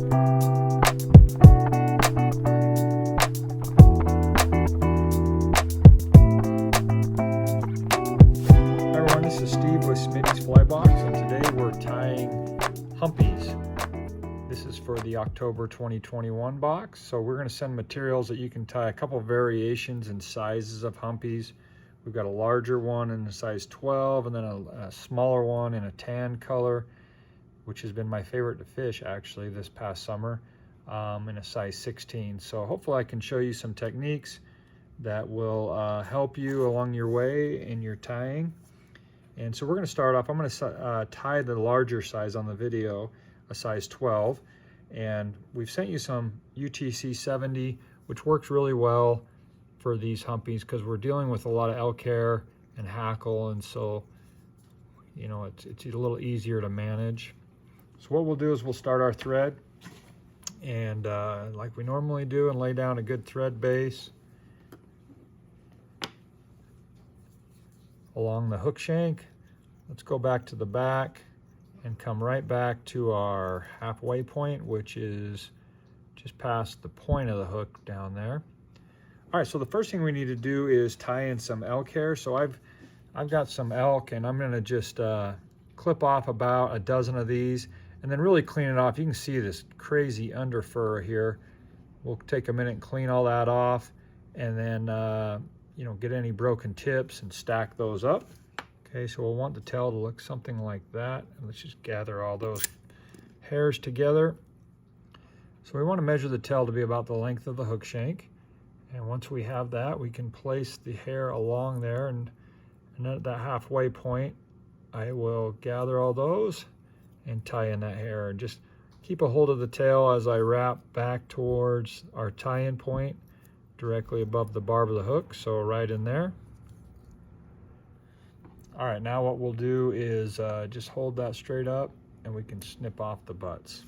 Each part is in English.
This is Steve with Smitty's Fly Box, and today we're tying Humpies. This is for the October 2021 box. So we're going to send materials that you can tie a couple variations in sizes of Humpies. We've got a larger one in a size 12 and then a smaller one in a tan color, which has been my favorite to fish actually this past summer, in a size 16. So hopefully I can show you some techniques that will help you along your way in your tying. And so we're going to start off, I'm going to tie the larger size on the video, a size 12. And we've sent you some UTC 70, which works really well for these Humpies because we're dealing with a lot of Elk Hair and Hackle. And so, you know, it's a little easier to manage. So what we'll do is we'll start our thread. And like we normally do, and lay down a good thread base along the hook shank. Let's go back to the back and come right back to our halfway point, which is just past the point of the hook down there. All right, so the first thing we need to do is tie in some elk hair. So I've got some elk, and I'm gonna just clip off about a dozen of these and then really clean it off. You can see this crazy under fur here. We'll take a minute and clean all that off, and then you know, get any broken tips and stack those up. Okay, so we'll want the tail to look something like that. And let's just gather all those hairs together. So we want to measure the tail to be about the length of the hook shank. And once we have that, we can place the hair along there, and at that halfway point, I will gather all those and tie in that hair. And just keep a hold of the tail as I wrap back towards our tie-in point, directly above the barb of the hook, so right in there. All right, now what we'll do is just hold that straight up and we can snip off the butts.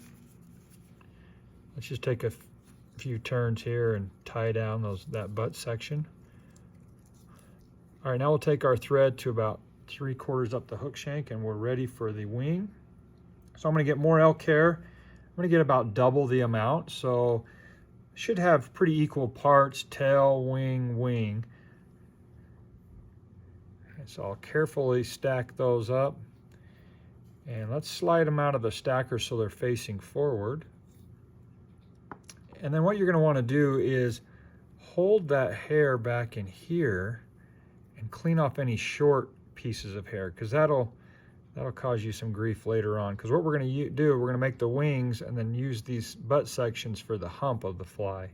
Let's just take a few turns here and tie down that butt section. All right, now we'll take our thread to about 3/4 up the hook shank, and we're ready for the wing. So I'm gonna get more elk hair. I'm gonna get about double the amount, so should have pretty equal parts, tail, wing, wing. And so I'll carefully stack those up. And let's slide them out of the stacker so they're facing forward. And then what you're gonna wanna do is hold that hair back in here and clean off any short pieces of hair, because that'll cause you some grief later on. Because what we're going to do, we're going to make the wings and then use these butt sections for the hump of the fly.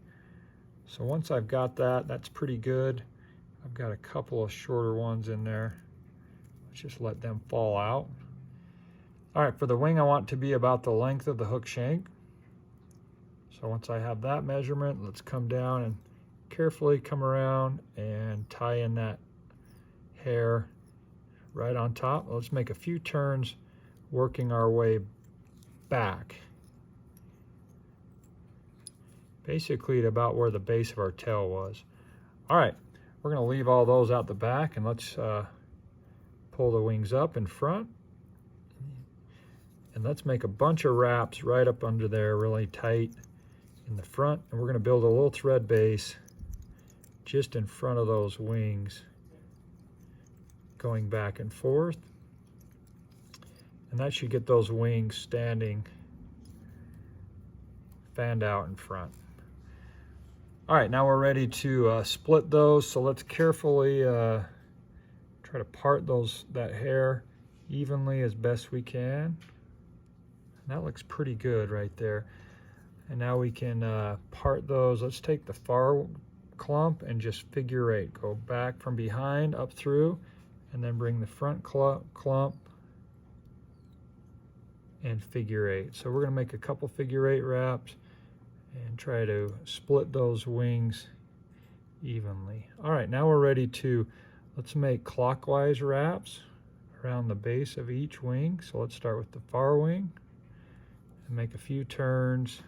So once I've got that, that's pretty good. I've got a couple of shorter ones in there. Let's just let them fall out. All right, for the wing, I want it to be about the length of the hook shank. So once I have that measurement, let's come down and carefully come around and tie in that hair right on top. Let's make a few turns working our way back, basically at about where the base of our tail was. All right, we're going to leave all those out the back, and let's pull the wings up in front, and let's make a bunch of wraps right up under there, really tight in the front. And we're going to build a little thread base just in front of those wings, going back and forth, and that should get those wings standing fanned out in front. All right, now we're ready to split those. So let's carefully try to part that hair evenly as best we can. And that looks pretty good right there. And now we can part those. Let's take the far clump and just figure eight. Go back from behind up through, and then bring the front clump and figure eight. So we're going to make a couple figure eight wraps and try to split those wings evenly. All right, now we're ready to, let's make clockwise wraps around the base of each wing. So let's start with the far wing and make a few turns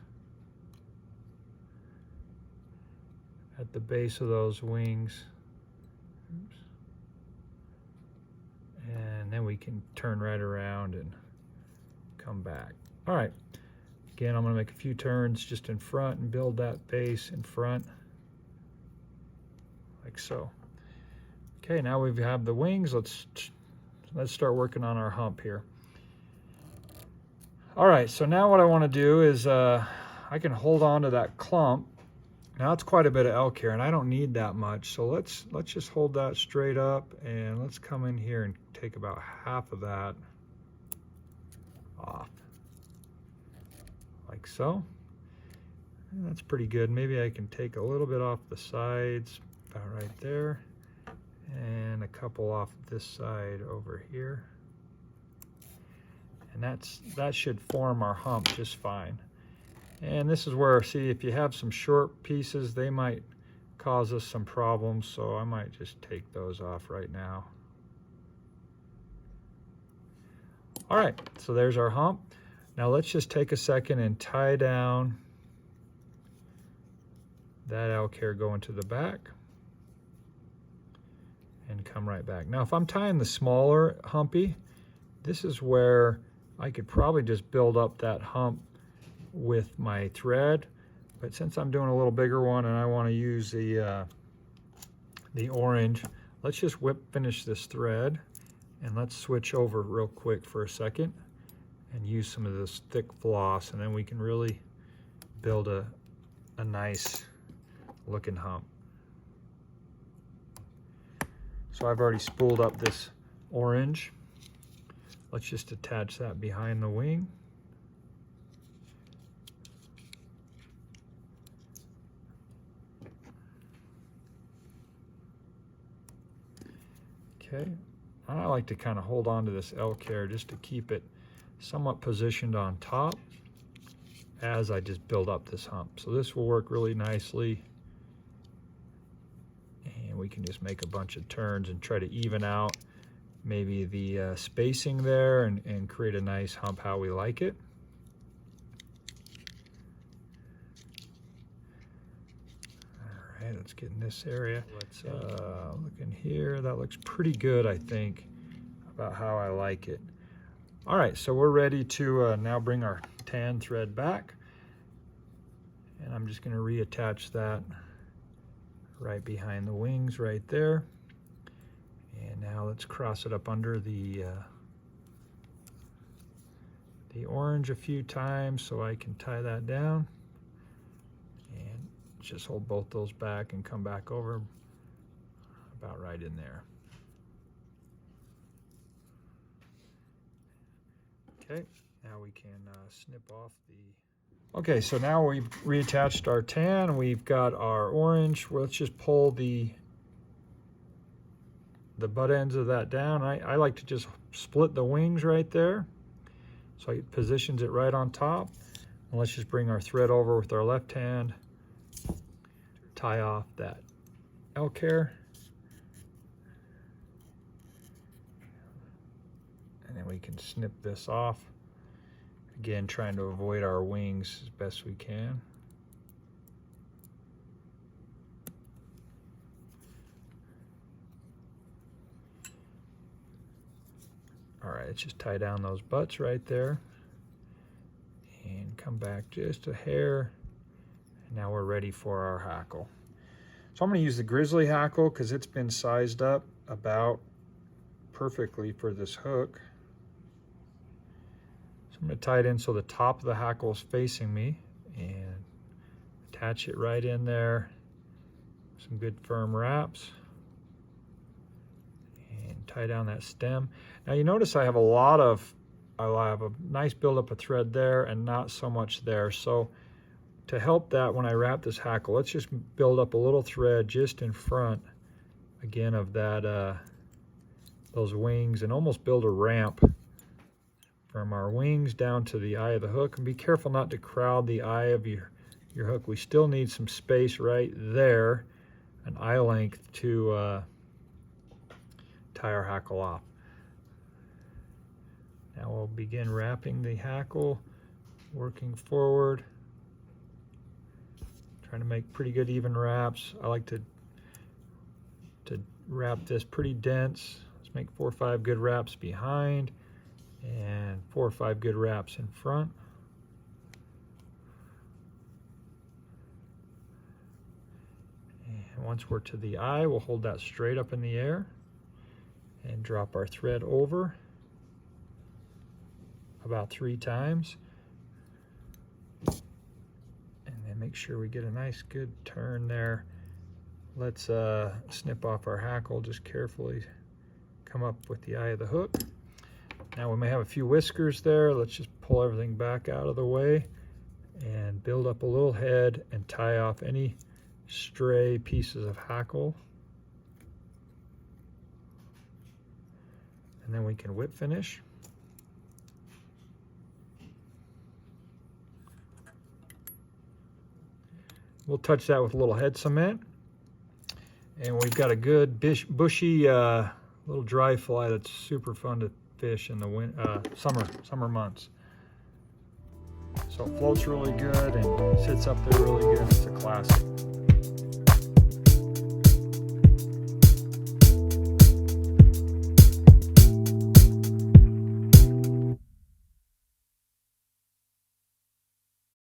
at the base of those wings. Oops. And then we can turn right around and come back. All right, Again, I'm going to make a few turns just in front and build that base in front, like so. Okay, now we have the wings. Let's start working on our hump here. All right, so now what I want to do is I can hold on to that clump. Now it's quite a bit of elk hair, and I don't need that much. So let's just hold that straight up, and let's come in here and take about half of that off, like so. And that's pretty good. Maybe I can take a little bit off the sides, about right there, and a couple off this side over here. And that should form our hump just fine. And this is where, see, if you have some short pieces, they might cause us some problems, so I might just take those off right now. All right, so there's our hump. Now let's just take a second and tie down that elk hair going to the back and come right back. Now if I'm tying the smaller humpy, this is where I could probably just build up that hump with my thread, but since I'm doing a little bigger one and I want to use the orange, let's just finish this thread, and let's switch over real quick for a second and use some of this thick floss, and then we can really build a nice looking hump. So I've already spooled up this orange. Let's just attach that behind the wing. Okay, I like to kind of hold on to this elk hair just to keep it somewhat positioned on top as I just build up this hump. So this will work really nicely. And we can just make a bunch of turns and try to even out maybe the spacing there and create a nice hump how we like it. All right, let's get in this area. Let's look in here. That looks pretty good, I think, about how I like it. All right, so we're ready to now bring our tan thread back. And I'm just going to reattach that right behind the wings right there. And now let's cross it up under the orange a few times so I can tie that down. And just hold both those back and come back over about right in there. Okay, now we can snip off the... Okay, so now we've reattached our tan, we've got our orange. Well, let's just pull the butt ends of that down. I like to just split the wings right there, so it positions it right on top. And let's just bring our thread over with our left hand, tie off that elk hair, and then we can snip this off. Again, trying to avoid our wings as best we can. All right, let's just tie down those butts right there and come back just a hair. And now we're ready for our hackle. So I'm going to use the grizzly hackle because it's been sized up about perfectly for this hook. So I'm going to tie it in so the top of the hackle is facing me and attach it right in there. Some good firm wraps. And tie down that stem. Now you notice I have a nice buildup of thread there and not so much there. So to help that, when I wrap this hackle, let's just build up a little thread just in front, again, of that those wings, and almost build a ramp from our wings down to the eye of the hook. And be careful not to crowd the eye of your hook. We still need some space right there, an eye length, to tie our hackle off. Now we'll begin wrapping the hackle, working forward, trying to make pretty good even wraps. I like to wrap this pretty dense. Let's make 4 or 5 good wraps behind and 4 or 5 good wraps in front. once we're to the eye, we'll hold that straight up in the air and drop our thread over about 3 times. And then make sure we get a nice good turn there. Let's snip off our hackle, just carefully come up with the eye of the hook. Now we may have a few whiskers there. Let's just pull everything back out of the way and build up a little head and tie off any stray pieces of hackle. And then we can whip finish. We'll touch that with a little head cement. And we've got a good bushy little dry fly that's super fun to fish in the summer months. So it floats really good and sits up there really good. It's a classic.